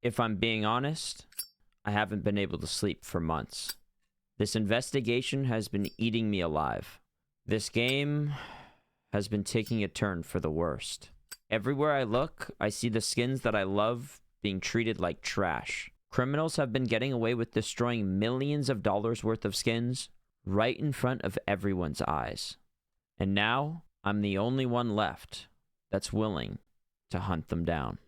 If I'm being honest, I haven't been able to sleep for months. This investigation has been eating me alive. This game has been taking a turn for the worst. Everywhere I look, I see the skins that I love being treated like trash. Criminals have been getting away with destroying millions of dollars worth of skins right in front of everyone's eyes. And now, I'm the only one left that's willing to hunt them down.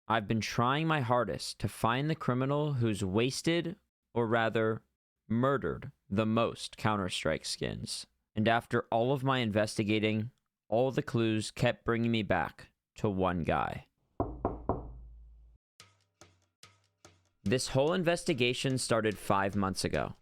I've been trying my hardest to find the criminal who's wasted, or rather, murdered the most Counter-Strike skins. And after all of my investigating, all the clues kept bringing me back to one guy. This whole investigation started 5 months ago.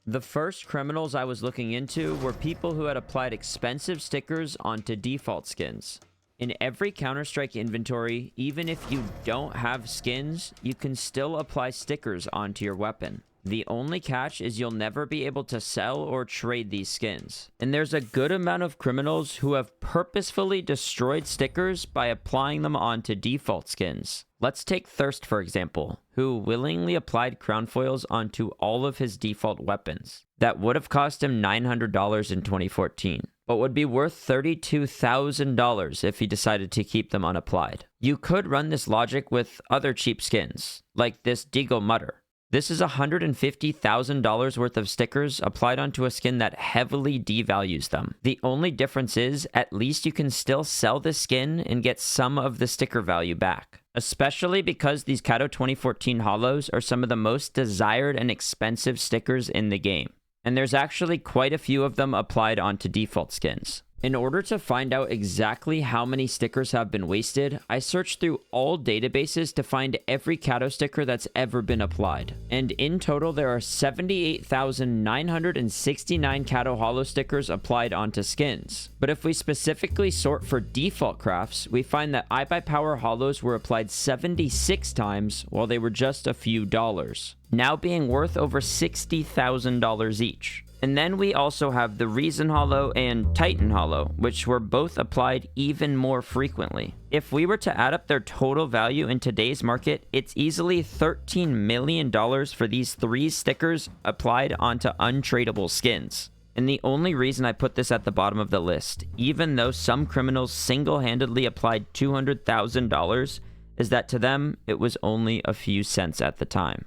The first criminals I was looking into were people who had applied expensive stickers onto default skins. In every Counter-Strike inventory, even if you don't have skins, you can still apply stickers onto your weapon. The only catch is you'll never be able to sell or trade these skins. And there's a good amount of criminals who have purposefully destroyed stickers by applying them onto default skins. Let's take Thirst, for example, who willingly applied crown foils onto all of his default weapons. That would have cost him $900 in 2014, but would be worth $32,000 if he decided to keep them unapplied. You could run this logic with other cheap skins, like this Deagle Mutter. This is $150,000 worth of stickers applied onto a skin that heavily devalues them. The only difference is, at least you can still sell the skin and get some of the sticker value back. Especially because these Kato 2014 holos are some of the most desired and expensive stickers in the game. And there's actually quite a few of them applied onto default skins. In order to find out exactly how many stickers have been wasted, I searched through all databases to find every Kato sticker that's ever been applied. And in total, there are 78,969 Kato holo stickers applied onto skins. But if we specifically sort for default crafts, we find that iBuyPower holos were applied 76 times while they were just a few dollars, now being worth over $60,000 each. And then we also have the Reason Holo and Titan Holo, which were both applied even more frequently. If we were to add up their total value in today's market, it's easily $13 million for these 3 stickers applied onto untradeable skins. And the only reason I put this at the bottom of the list, even though some criminals single-handedly applied $200,000, is that to them, it was only a few cents at the time.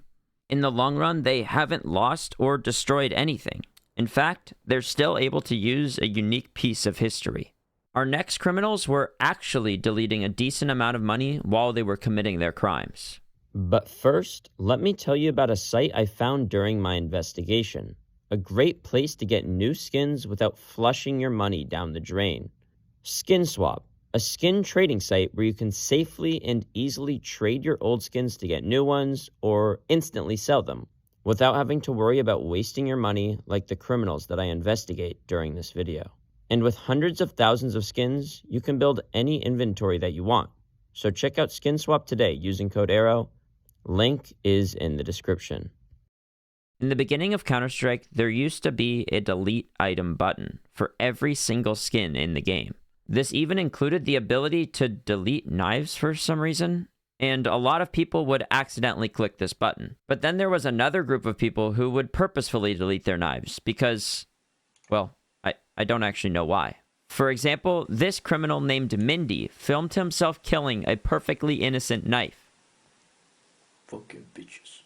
In the long run, they haven't lost or destroyed anything. In fact, they're still able to use a unique piece of history. Our next criminals were actually deleting a decent amount of money while they were committing their crimes. But first, let me tell you about a site I found during my investigation. A great place to get new skins without flushing your money down the drain. SkinSwap, a skin trading site where you can safely and easily trade your old skins to get new ones or instantly sell them, without having to worry about wasting your money like the criminals that I investigate during this video. And with hundreds of thousands of skins, you can build any inventory that you want. So check out SkinSwap today using code ARROW. Link is in the description. In the beginning of Counter-Strike, there used to be a delete item button for every single skin in the game. This even included the ability to delete knives for some reason. And a lot of people would accidentally click this button. But then there was another group of people who would purposefully delete their knives because, well, I don't actually know why. For example, this criminal named Mindy filmed himself killing a perfectly innocent knife. Fucking bitches.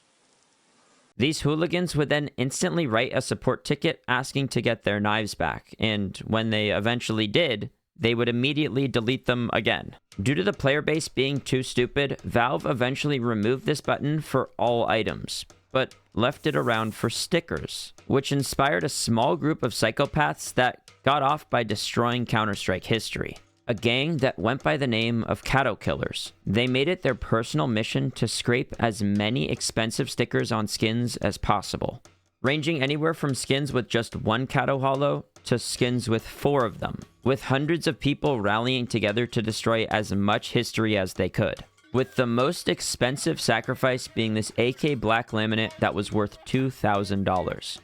These hooligans would then instantly write a support ticket asking to get their knives back. And when they eventually did, they would immediately delete them again. Due to the player base being too stupid, Valve eventually removed this button for all items, but left it around for stickers, which inspired a small group of psychopaths that got off by destroying Counter-Strike history. A gang that went by the name of Kato Killers. They made it their personal mission to scrape as many expensive stickers on skins as possible, ranging anywhere from skins with just 1 Kato holo to skins with 4 of them, with hundreds of people rallying together to destroy as much history as they could. With the most expensive sacrifice being this AK black laminate that was worth $2,000. Yes!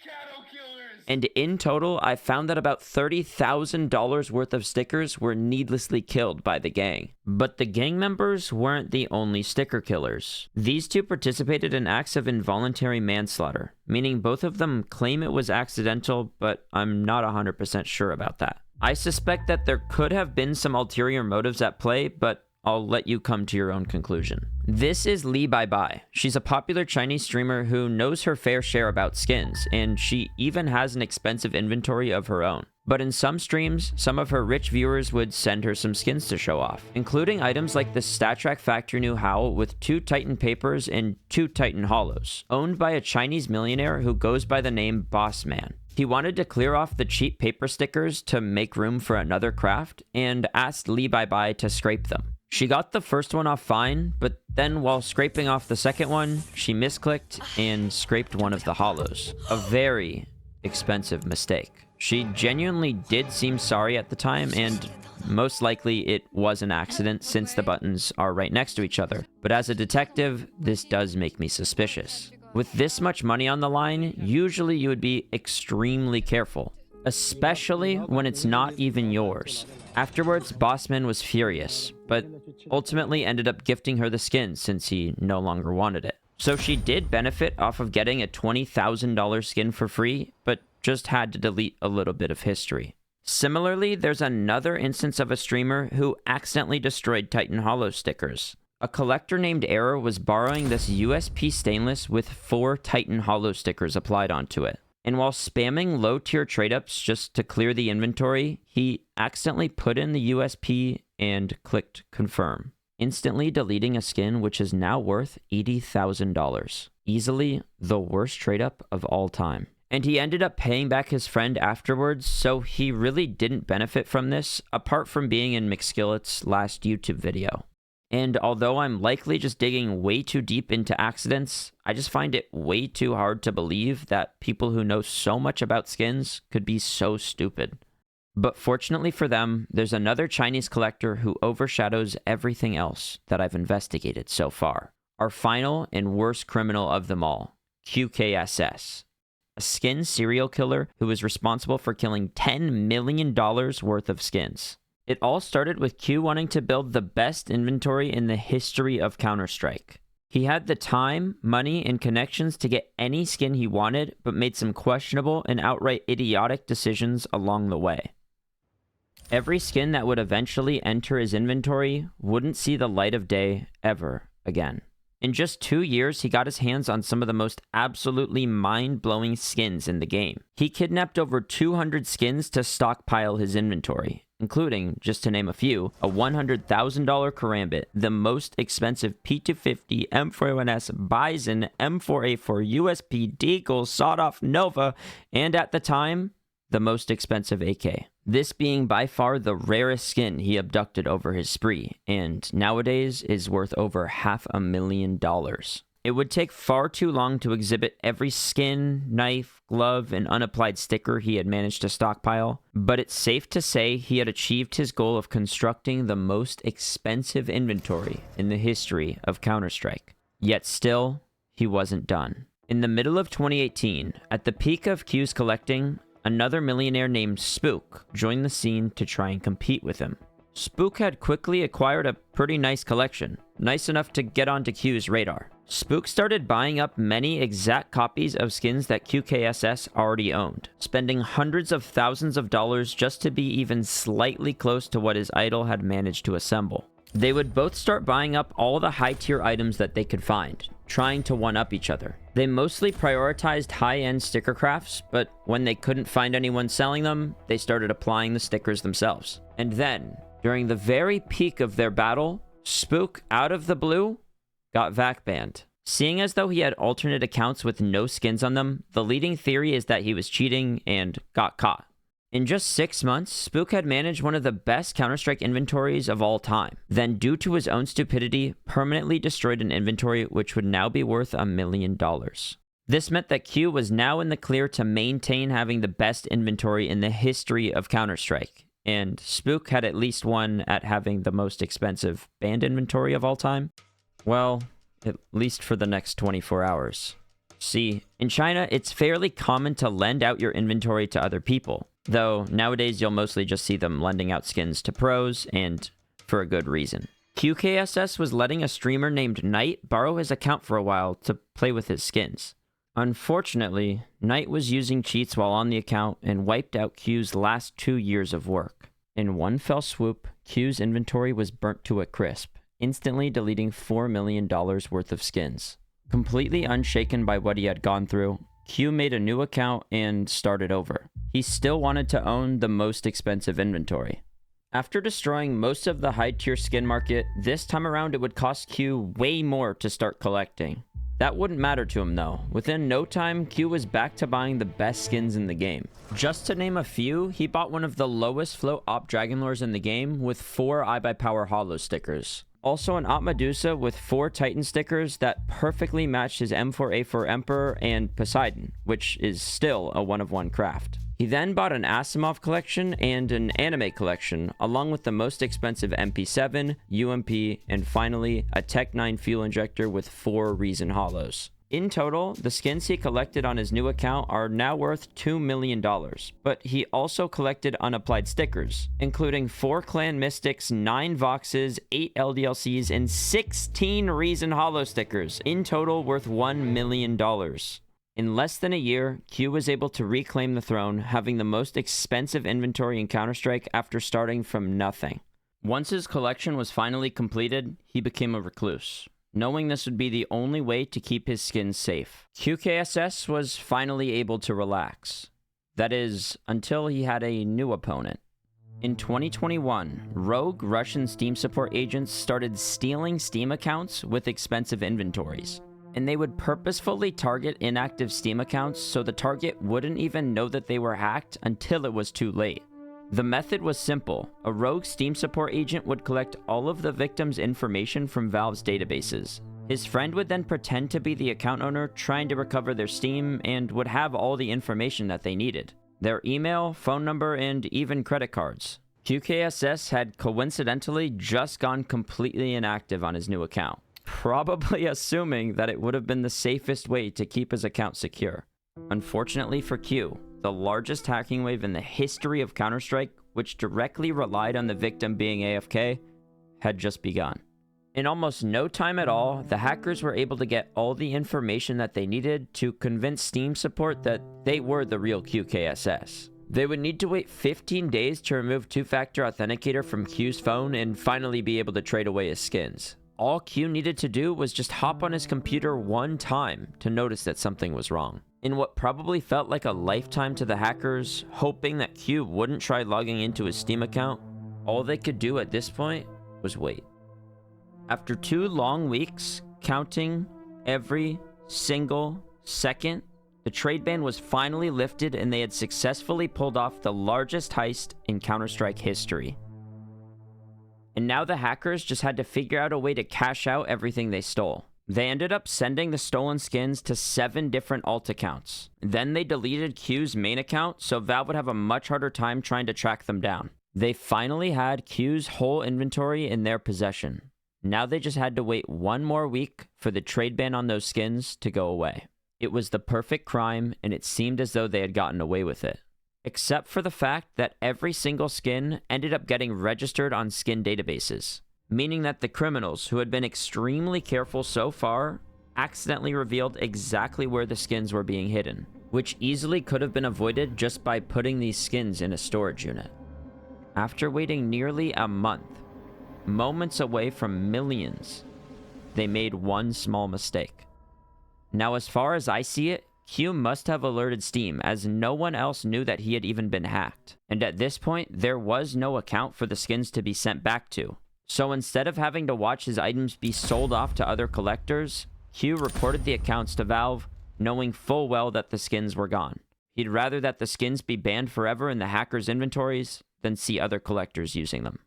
Cattle killers! And in total, I found that about $30,000 worth of stickers were needlessly killed by the gang. But the gang members weren't the only sticker killers. These two participated in acts of involuntary manslaughter, meaning both of them claim it was accidental, but I'm not 100% sure about that. I suspect that there could have been some ulterior motives at play, but I'll let you come to your own conclusion. This is Lee Bai Bai. She's a popular Chinese streamer who knows her fair share about skins, and she even has an expensive inventory of her own. But in some streams, some of her rich viewers would send her some skins to show off, including items like the StatTrak Factory New Howl with 2 Titan Papers and 2 Titan Hollows, owned by a Chinese millionaire who goes by the name Boss Man. He wanted to clear off the cheap paper stickers to make room for another craft, and asked Lee Bai Bai to scrape them. She got the first one off fine, but then while scraping off the second one, she misclicked and scraped one of the hollows. A very expensive mistake. She genuinely did seem sorry at the time, and most likely it was an accident since the buttons are right next to each other. But as a detective, this does make me suspicious. With this much money on the line, usually you would be extremely careful, especially when it's not even yours. Afterwards, Bossman was furious, but ultimately ended up gifting her the skin since he no longer wanted it. So she did benefit off of getting a $20,000 skin for free, but just had to delete a little bit of history. Similarly, there's another instance of a streamer who accidentally destroyed Titan Hollow stickers. A collector named Error was borrowing this USP stainless with 4 Titan Hollow stickers applied onto it. And while spamming low-tier trade-ups just to clear the inventory, he accidentally put in the USP and clicked confirm, instantly deleting a skin which is now worth $80,000. Easily the worst trade-up of all time. And he ended up paying back his friend afterwards, so he really didn't benefit from this, apart from being in McSkillet's last YouTube video. And although I'm likely just digging way too deep into accidents, I just find it way too hard to believe that people who know so much about skins could be so stupid. But fortunately for them, there's another Chinese collector who overshadows everything else that I've investigated so far. Our final and worst criminal of them all, QKSS. A skin serial killer who was responsible for killing $10 million worth of skins. It all started with Q wanting to build the best inventory in the history of Counter-Strike. He had the time, money, and connections to get any skin he wanted, but made some questionable and outright idiotic decisions along the way. Every skin that would eventually enter his inventory wouldn't see the light of day ever again. In just 2 years, he got his hands on some of the most absolutely mind-blowing skins in the game. He kidnapped over 200 skins to stockpile his inventory, including, just to name a few, a $100,000 Karambit, the most expensive P250, M4A1S, Bison, M4A4, USP, Deagle, Sawed-Off Nova, and at the time, the most expensive AK. This being by far the rarest skin he abducted over his spree, and nowadays is worth over $500,000. It would take far too long to exhibit every skin, knife, glove, and unapplied sticker he had managed to stockpile, but it's safe to say he had achieved his goal of constructing the most expensive inventory in the history of Counter-Strike. Yet still, he wasn't done. In the middle of 2018, at the peak of Q's collecting, another millionaire named Spook joined the scene to try and compete with him. Spook had quickly acquired a pretty nice collection, nice enough to get onto Q's radar. Spook started buying up many exact copies of skins that QKSS already owned, spending hundreds of thousands of dollars just to be even slightly close to what his idol had managed to assemble. They would both start buying up all the high-tier items that they could find, trying to one-up each other. They mostly prioritized high-end sticker crafts, but when they couldn't find anyone selling them, they started applying the stickers themselves. And then, during the very peak of their battle, Spook, out of the blue, got VAC banned. Seeing as though he had alternate accounts with no skins on them, the leading theory is that he was cheating and got caught. In just 6 months, Spook had managed one of the best Counter-Strike inventories of all time. Then, due to his own stupidity, permanently destroyed an inventory which would now be worth $1 million. This meant that Q was now in the clear to maintain having the best inventory in the history of Counter-Strike, and Spook had at least won at having the most expensive banned inventory of all time. Well, at least for the next 24 hours. See, in China, it's fairly common to lend out your inventory to other people, though nowadays you'll mostly just see them lending out skins to pros, and for a good reason. QKSS was letting a streamer named Knight borrow his account for a while to play with his skins. Unfortunately, Knight was using cheats while on the account and wiped out Q's last 2 years of work. In one fell swoop, Q's inventory was burnt to a crisp, instantly deleting $4 million worth of skins. Completely unshaken by what he had gone through, Q made a new account and started over. He still wanted to own the most expensive inventory. After destroying most of the high-tier skin market, this time around it would cost Q way more to start collecting. That wouldn't matter to him though. Within no time, Q was back to buying the best skins in the game. Just to name a few, he bought one of the lowest float op dragon lores in the game with 4 iBuyPower holo stickers. Also an Op Medusa with 4 Titan stickers that perfectly matched his M4A4 Emperor and Poseidon, which is still a 1-of-1 craft. He then bought an Asimov collection and an anime collection, along with the most expensive MP7, UMP, and finally a Tech 9 fuel injector with 4 Reason Hollows. In total, the skins he collected on his new account are now worth $2 million, but he also collected unapplied stickers, including 4 Clan Mystics, 9 Voxes, 8 LDLCs, and 16 Reason Hollow stickers, in total worth $1 million. In less than a year, Q was able to reclaim the throne, having the most expensive inventory in Counter-Strike after starting from nothing. Once his collection was finally completed, he became a recluse, knowing this would be the only way to keep his skins safe. QKSS was finally able to relax. That is, until he had a new opponent. In 2021, rogue Russian Steam support agents started stealing Steam accounts with expensive inventories. And they would purposefully target inactive Steam accounts so the target wouldn't even know that they were hacked until it was too late. The method was simple. A rogue Steam support agent would collect all of the victim's information from Valve's databases. His friend would then pretend to be the account owner trying to recover their Steam and would have all the information that they needed. Their email, phone number, and even credit cards. QKSS had coincidentally just gone completely inactive on his new account, probably assuming that it would have been the safest way to keep his account secure. Unfortunately for Q, the largest hacking wave in the history of Counter-Strike, which directly relied on the victim being AFK, had just begun. In almost no time at all, the hackers were able to get all the information that they needed to convince Steam support that they were the real QKSS. They would need to wait 15 days to remove two-factor authenticator from Q's phone and finally be able to trade away his skins. All Q needed to do was just hop on his computer one time to notice that something was wrong. In what probably felt like a lifetime to the hackers, hoping that Q wouldn't try logging into his Steam account, all they could do at this point was wait. After 2 long weeks, counting every single second, the trade ban was finally lifted and they had successfully pulled off the largest heist in Counter-Strike history. And now the hackers just had to figure out a way to cash out everything they stole. They ended up sending the stolen skins to 7 different alt accounts. Then they deleted Q's main account, so Valve would have a much harder time trying to track them down. They finally had Q's whole inventory in their possession. Now they just had to wait 1 more week for the trade ban on those skins to go away. It was the perfect crime, and it seemed as though they had gotten away with it. Except for the fact that every single skin ended up getting registered on skin databases, meaning that the criminals, who had been extremely careful so far, accidentally revealed exactly where the skins were being hidden, which easily could have been avoided just by putting these skins in a storage unit. After waiting nearly a month, moments away from millions, they made one small mistake. Now, as far as I see it, Q must have alerted Steam, as no one else knew that he had even been hacked. And at this point, there was no account for the skins to be sent back to. So instead of having to watch his items be sold off to other collectors, Q reported the accounts to Valve, knowing full well that the skins were gone. He'd rather that the skins be banned forever in the hackers' inventories than see other collectors using them.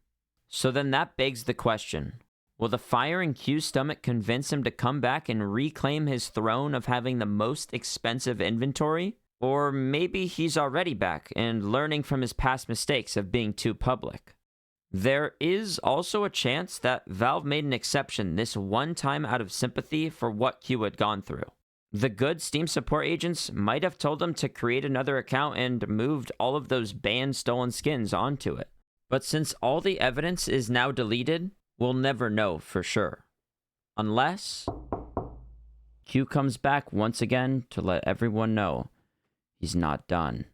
So then that begs the question, will the fire in Q's stomach convince him to come back and reclaim his throne of having the most expensive inventory? Or maybe he's already back and learning from his past mistakes of being too public. There is also a chance that Valve made an exception this one time out of sympathy for what Q had gone through. The good Steam support agents might have told him to create another account and moved all of those banned stolen skins onto it. But since all the evidence is now deleted, we'll never know for sure. Unless Q comes back once again to let everyone know he's not done.